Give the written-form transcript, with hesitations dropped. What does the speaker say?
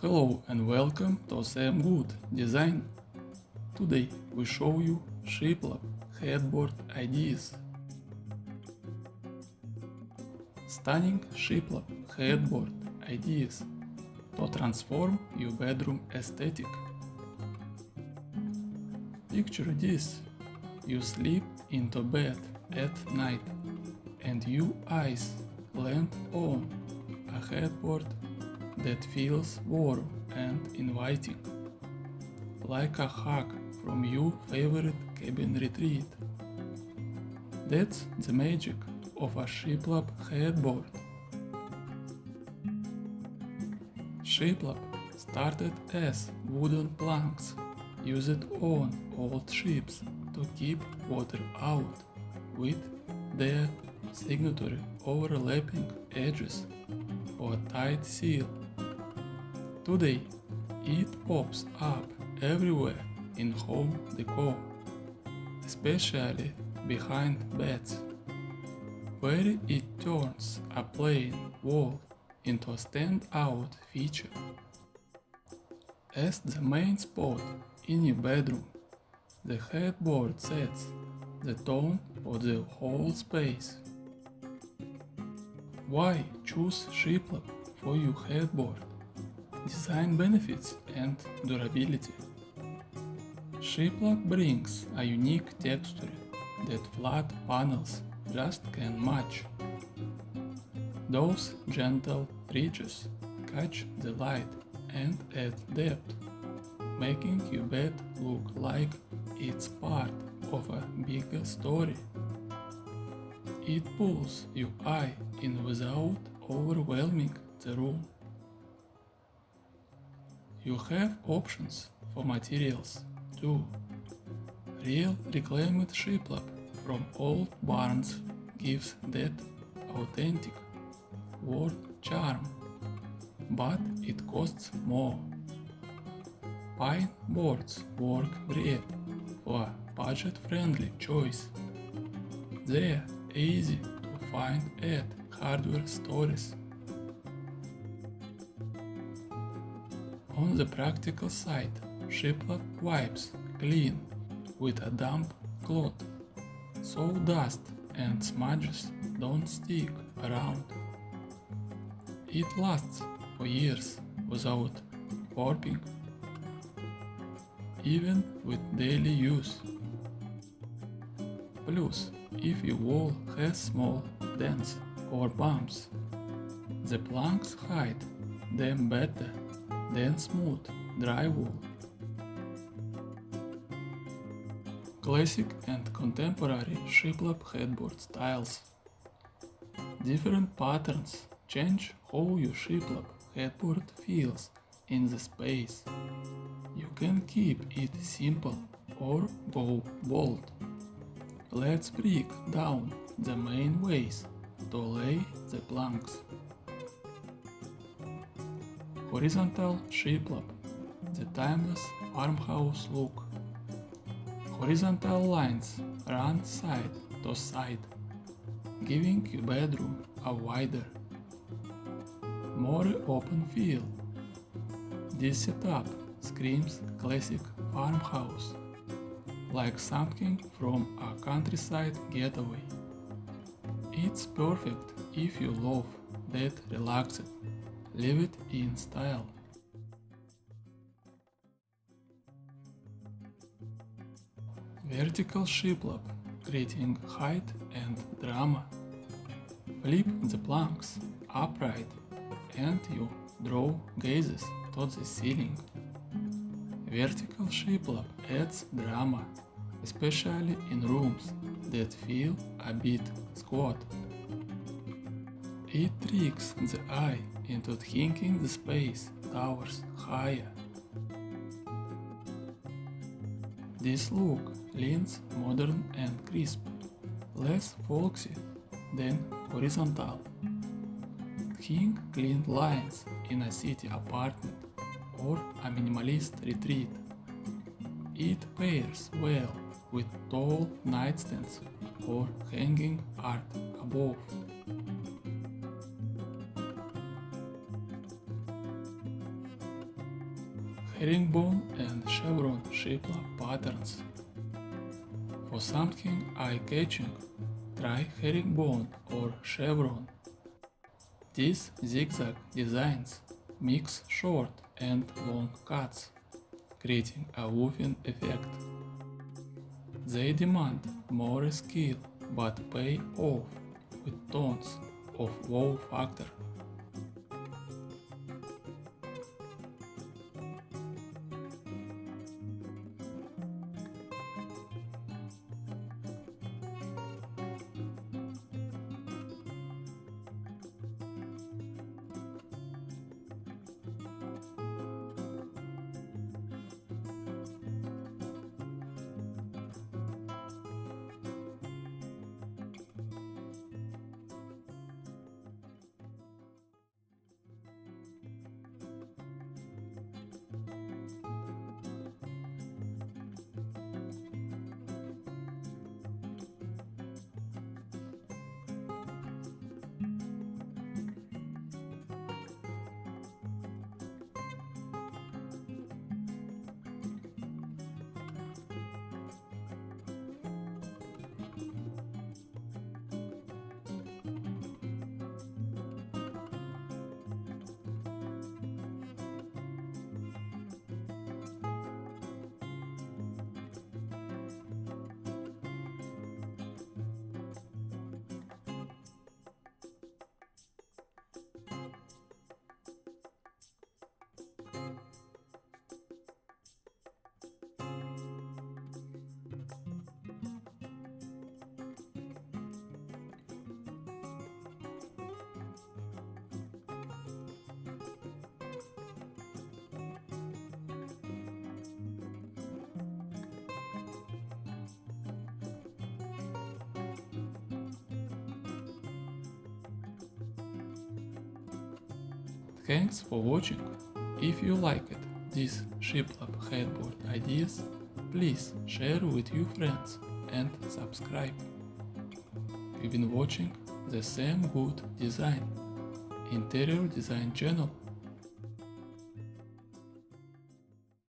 Hello and welcome to Sam Good Design. Today we show you Shiplap Headboard ideas. Stunning Shiplap Headboard ideas to transform your bedroom aesthetic. Picture this: you sleep into bed at night and your eyes land on a headboard that feels warm and inviting, like a hug from your favorite cabin retreat. That's the magic of a Shiplap headboard. Shiplap started as wooden planks used on old ships to keep water out, with their signature overlapping edges for a tight seal. Today, it pops up everywhere in home decor, especially behind beds, where it turns a plain wall into a standout feature. As the main spot in your bedroom, the headboard sets the tone for the whole space. Why choose Shiplap for your headboard? Design benefits and durability. Shiplap brings a unique texture that flat panels just can't match. Those gentle ridges catch the light and add depth, making your bed look like it's part of a bigger story. It pulls your eye in without overwhelming the room. You have options for materials too. Real reclaimed shiplap from old barns gives that authentic wood charm, but it costs more. Pine boards work great for a budget-friendly choice. They're easy to find at hardware stores. On the practical side, Shiplap wipes clean with a damp cloth, so dust and smudges don't stick around. It lasts for years without warping, even with daily use. Plus, if your wall has small dents or bumps, the planks hide them better than smooth drywall. Classic and contemporary Shiplap headboard styles. Different patterns change how your Shiplap headboard feels in the space. You can keep it simple or go bold. Let's break down the main ways to lay the planks. Horizontal Shiplap, the timeless farmhouse look. Horizontal lines run side to side, giving your bedroom a wider, more open feel. This setup screams classic farmhouse, like something from a countryside getaway. It's perfect if you love that relaxed, leave it in style. Vertical Shiplap, creating height and drama. Flip the planks upright and you draw gazes to the ceiling. Vertical Shiplap adds drama, especially in rooms that feel a bit squat. It tricks the eye into thinking the space towers higher. This look leans modern and crisp, less folksy than horizontal. Think clean lines in a city apartment or a minimalist retreat. It pairs well with tall nightstands or hanging art above. herringbone and chevron shiplap patterns. For something eye-catching, try herringbone or chevron. These zigzag designs mix short and long cuts, creating a woofing effect. They demand more skill but pay off with tons of wow factor. Thanks for watching. If you liked these Shiplap headboard ideas, please share with your friends and subscribe. You've been watching the Same Good Design interior design channel.